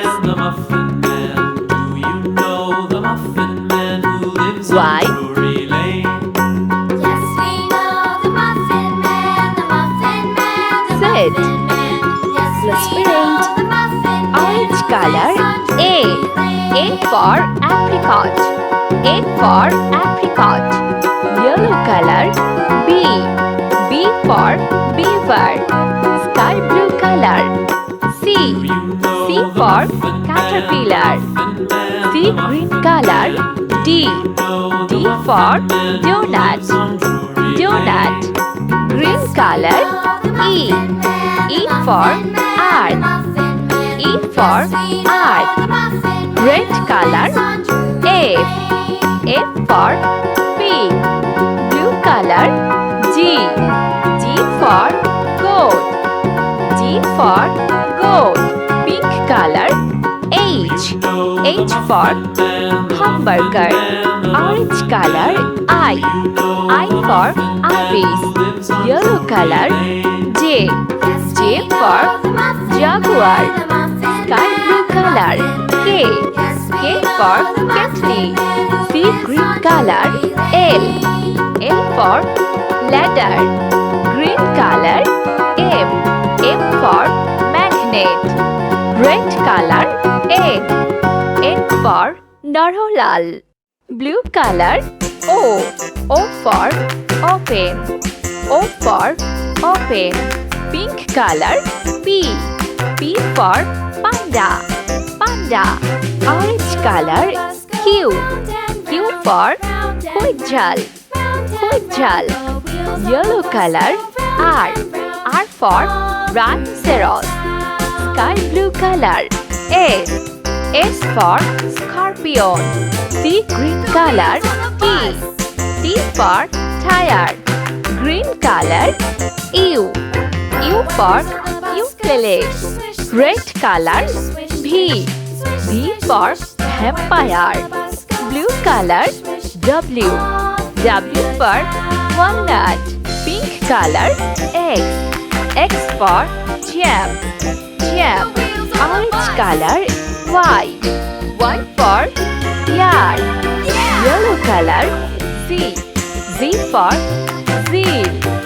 Man, the Muffin Man. Do you know the Muffin Man who lives Why? on Drury Lane? Yes, we know the Muffin Man, the Muffin Man, the Sit. Muffin Man. Yes, Let's we read. know the Muffin Man. Orange color who lives on A. Drury A Lane. for apricot. A for apricot. Yellow color B. B for beaver. Sky blue color C. Do you know C the for Muffin Man, caterpillar. the Muffin Man, Sea the green Muffin color Man? D. Know the D Muffin for Man who donut. lives on Drury Donut. Lane? Green color E. E for earth. E for earth. Red color F. F for pig. Blue color G. G for goat. G for goat. Pink color H. H for hamburger. Orange color I. I for ibis. Yellow color J. J for jaguar. Sky blue color K. K for kettle. Sea green color L. L for ladder. Green color M. M for magnet. Red color N. N for narolal. Blue color O. O for open. O for open. Pink color P. P for panda. Panda. Orange color Q. Q for kujal. Kujal. Yellow color R. R for rhinoceros. Sky blue color S. S for scorpion. Sea green color T. T for tire. Green color U. U for ukulele. Red color V. V for vampire. Blue color W. W for walnut. Pink color X. X for jam. Jam. Orange color Y. Y for yard. Yellow color Z. Z for zeal.